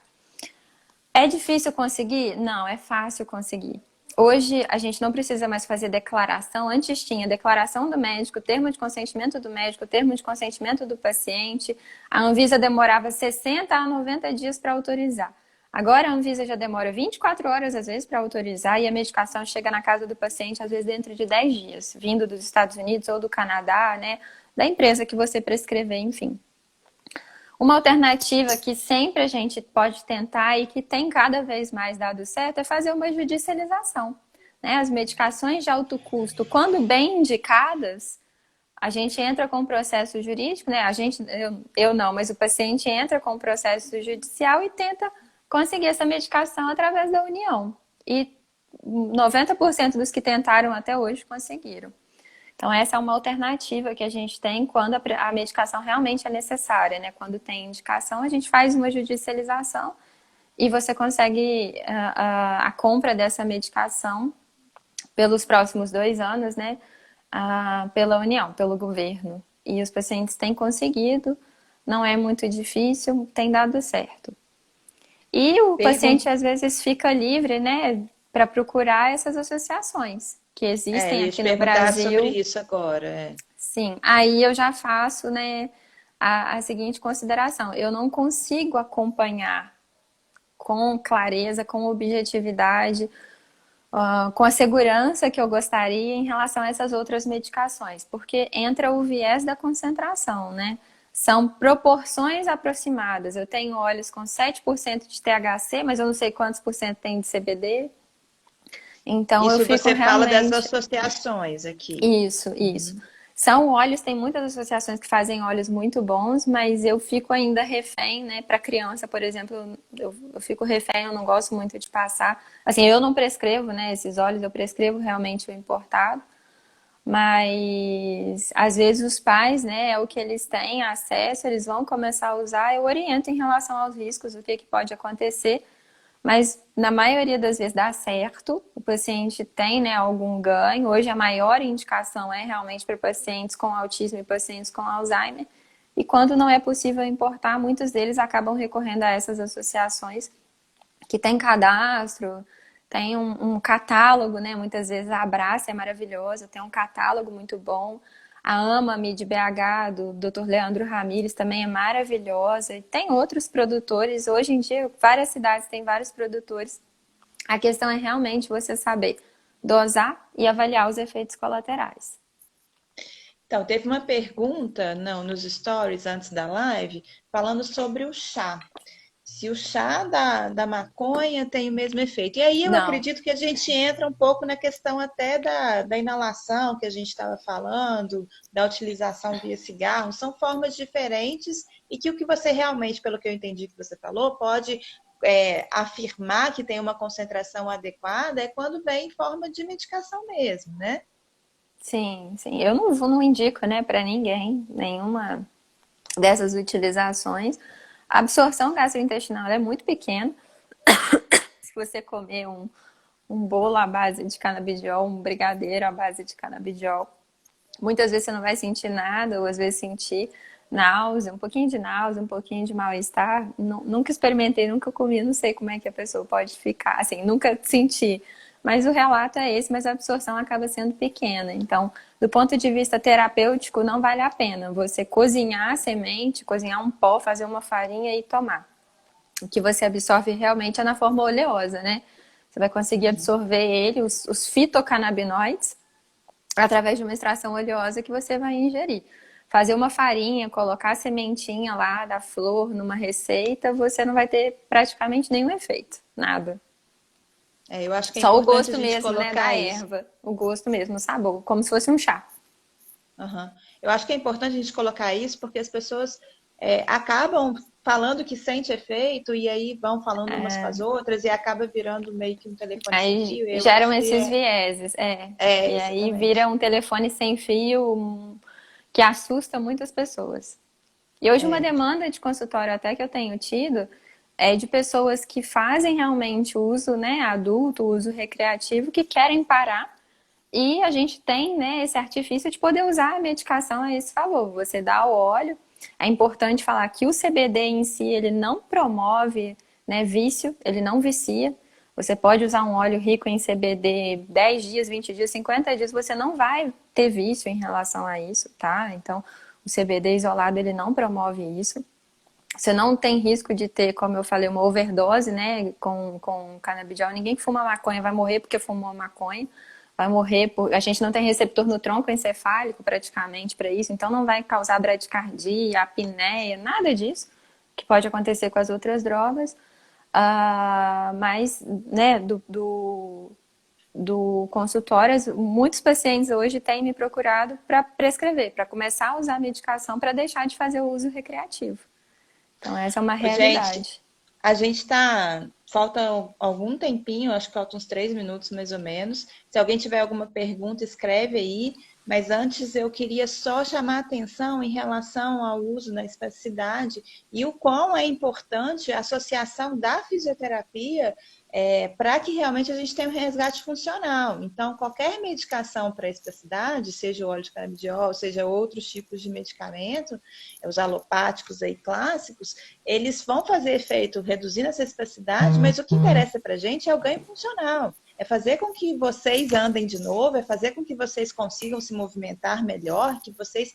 É difícil conseguir? Não, é fácil conseguir. Hoje a gente não precisa mais fazer declaração. Antes tinha declaração do médico, termo de consentimento do médico, termo de consentimento do paciente. A Anvisa demorava 60 a 90 dias para autorizar. Agora a Anvisa já demora 24 horas às vezes para autorizar e a medicação chega na casa do paciente às vezes dentro de 10 dias, vindo dos Estados Unidos ou do Canadá, né, da empresa que você prescrever, enfim. Uma alternativa que sempre a gente pode tentar e que tem cada vez mais dado certo é fazer uma judicialização, né? As medicações de alto custo, quando bem indicadas, a gente entra com um processo jurídico, né? Eu não, mas o paciente entra com um processo judicial e tenta conseguir essa medicação através da União. E 90% dos que tentaram até hoje conseguiram. Então, essa é uma alternativa que a gente tem quando a medicação realmente é necessária, né? Quando tem indicação, a gente faz uma judicialização e você consegue a compra dessa medicação pelos próximos 2 anos, né? Pela União, pelo governo. E os pacientes têm conseguido, não é muito difícil, tem dado certo. E o Pergun paciente às vezes fica livre, né, para procurar essas associações que eu existem ia te aqui no perguntar sobre Brasil. isso agora. Sim, aí eu já faço, né, a seguinte consideração: eu não consigo acompanhar com clareza, com objetividade, com a segurança que eu gostaria em relação a essas outras medicações, porque entra o viés da concentração, né? São proporções aproximadas. Eu tenho óleos com 7% de THC, mas eu não sei quantos por cento tem de CBD. Então eu Isso fico você fala das realmente. associações aqui. Isso. São óleos, tem muitas associações que fazem óleos muito bons, mas eu fico ainda refém, né? Para criança, por exemplo, eu fico refém, eu não gosto muito de passar. Assim, eu não prescrevo, né? Esses óleos, eu prescrevo realmente o importado, mas às vezes os pais, né? É o que eles têm acesso, eles vão começar a usar. Eu oriento em relação aos riscos, o que que pode acontecer. Mas na maioria das vezes dá certo, o paciente tem, né, algum ganho. Hoje a maior indicação é realmente para pacientes com autismo e pacientes com Alzheimer. E quando não é possível importar, muitos deles acabam recorrendo a essas associações que tem cadastro, tem um catálogo, né? Muitas vezes a Abraça é maravilhosa, tem um catálogo muito bom. A Ama-me de BH, do Dr. Leandro Ramires, também é maravilhosa. E tem outros produtores. Hoje em dia, várias cidades têm vários produtores. A questão é realmente você saber dosar e avaliar os efeitos colaterais. Então, teve uma pergunta, não, nos stories antes da live, falando sobre o chá. Se o chá da maconha tem o mesmo efeito. E aí eu Não, acredito que a gente entra um pouco na questão até da inalação que a gente estava falando, da utilização via cigarro. São formas diferentes e que o que você realmente, pelo que eu entendi que você falou, pode afirmar que tem uma concentração adequada é quando vem em forma de medicação mesmo, né? sim. Eu não indico, né, para ninguém nenhuma dessas utilizações. A absorção gastrointestinal é muito pequena. Se você comer um bolo à base de canabidiol, um brigadeiro à base de canabidiol, muitas vezes você não vai sentir nada, ou às vezes sentir náusea, um pouquinho de mal-estar. Nunca experimentei, nunca comi, não sei como é que a pessoa pode ficar, assim, nunca senti. Mas o relato é esse, mas a absorção acaba sendo pequena. Então, do ponto de vista terapêutico, não vale a pena você cozinhar a semente, cozinhar um pó, fazer uma farinha e tomar. O que você absorve realmente é na forma oleosa, né? Você vai conseguir absorver ele, os fitocannabinoides, através de uma extração oleosa que você vai ingerir. Fazer uma farinha, colocar a sementinha lá da flor numa receita, você não vai ter praticamente nenhum efeito, nada. Eu acho que é Só o importante a gosto gente mesmo, né, da colocar isso. erva, o gosto mesmo, o sabor, como se fosse um chá. Uhum. Eu acho que é importante a gente colocar isso porque as pessoas acabam falando que sente efeito e aí vão falando umas com as outras e acaba virando meio que um telefone sem Aí fio. Eu geram acho que esses vieses, E aí vira exatamente. um telefone sem fio que assusta muitas pessoas. E hoje uma É. demanda de consultório até que eu tenho tido é de pessoas que fazem realmente uso, né, adulto, uso recreativo, que querem parar. E a gente tem, né, esse artifício de poder usar a medicação a esse favor. Você dá o óleo. É importante falar que o CBD em si, ele não promove, né, vício, ele não vicia. Você pode usar um óleo rico em CBD 10 dias, 20 dias, 50 dias, você não vai ter vício em relação a isso, tá? Então, o CBD isolado, ele não promove isso. Você não tem risco de ter, como eu falei, uma overdose, né, com canabidiol. Ninguém que fuma maconha vai morrer porque fumou maconha. Vai morrer por... A gente não tem receptor no tronco encefálico praticamente para isso, então não vai causar bradicardia, apneia, nada disso, que pode acontecer com as outras drogas. Mas, né, do consultório, muitos pacientes hoje têm me procurado para prescrever, para começar a usar a medicação para deixar de fazer o uso recreativo. Então, essa é uma Gente, realidade. a gente está. Falta algum tempinho, acho que faltam uns 3 minutos mais ou menos. Se alguém tiver alguma pergunta, escreve aí. Mas antes eu queria só chamar a atenção em relação ao uso na espasticidade e o quão é importante a associação da fisioterapia para que realmente a gente tenha um resgate funcional. Então, qualquer medicação para espasticidade, seja o óleo de canabidiol, seja outros tipos de medicamento, os alopáticos aí clássicos, eles vão fazer efeito reduzindo essa espasticidade, mas o que interessa para a gente é o ganho funcional. É fazer com que vocês andem de novo, é fazer com que vocês consigam se movimentar melhor, que vocês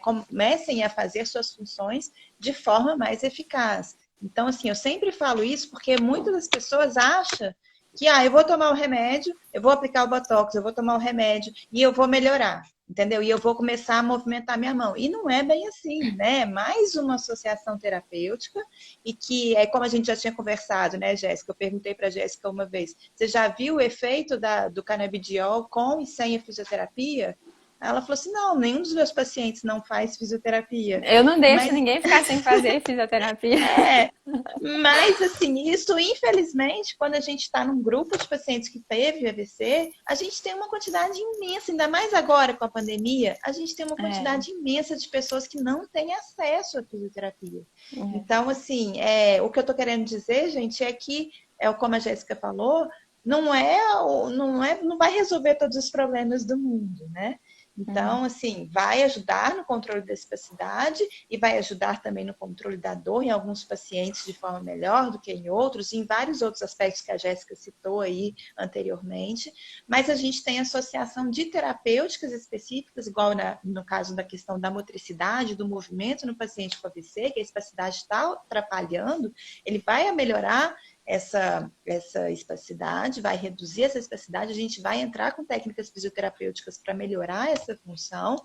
comecem a fazer suas funções de forma mais eficaz. Então, assim, eu sempre falo isso porque muitas das pessoas acham que eu vou tomar o remédio, eu vou aplicar o botox, eu vou tomar o remédio e eu vou melhorar. entendeu? E eu vou começar a movimentar minha mão. E não é bem assim, né? Mais uma associação terapêutica e que é como a gente já tinha conversado, né, Jéssica? Eu perguntei para a Jéssica uma vez, você já viu o efeito do canabidiol com e sem a fisioterapia? Ela falou assim, não, nenhum dos meus pacientes não faz fisioterapia. Eu não deixo Mas ninguém ficar sem fazer fisioterapia. é, mas, assim, isso, infelizmente, quando a gente está num grupo de pacientes que teve AVC, a gente tem uma quantidade imensa, ainda mais agora com a pandemia, a gente tem uma quantidade imensa de pessoas que não têm acesso à fisioterapia. Então, assim, o que eu estou querendo dizer, gente, é que, como a Jéssica falou, não vai resolver todos os problemas do mundo, né? Então, assim, vai ajudar no controle da espasticidade e vai ajudar também no controle da dor em alguns pacientes de forma melhor do que em outros, e em vários outros aspectos que a Jéssica citou aí anteriormente. Mas a gente tem associação de terapêuticas específicas, igual no caso da questão da motricidade, do movimento no paciente com AVC, que a espasticidade está atrapalhando, ele vai melhorar essa espasticidade, vai reduzir essa espasticidade, a gente vai entrar com técnicas fisioterapêuticas para melhorar essa função.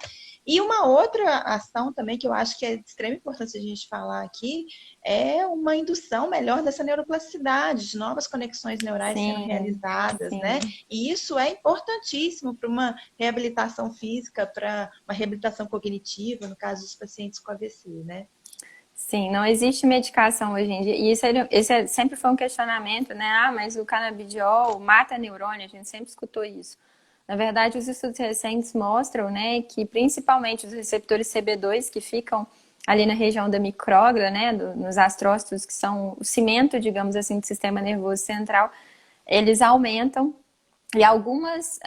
E uma outra ação também que eu acho que é de extrema importância a gente falar aqui é uma indução melhor dessa neuroplasticidade, de novas conexões neurais sendo realizadas, né? E isso é importantíssimo para uma reabilitação física, para uma reabilitação cognitiva, no caso dos pacientes com AVC, né? Sim, não existe medicação hoje em dia. E esse sempre foi um questionamento, né? Ah, mas o canabidiol mata neurônio, a gente sempre escutou isso. Na verdade, os estudos recentes mostram, né, que principalmente os receptores CB2 que ficam ali na região da micróglia, né, nos astrócitos, que são o cimento, digamos assim, do sistema nervoso central, eles aumentam. E alguns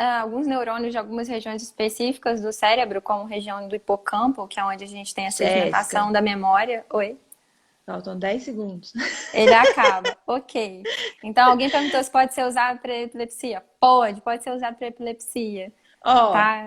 neurônios de algumas regiões específicas do cérebro, como a região do hipocampo, que é onde a gente tem a sedimentação da memória. Oi? Faltam 10 segundos. Ele acaba. Ok. Então, alguém perguntou se pode ser usado para epilepsia. Pode ser usado para epilepsia. Tá?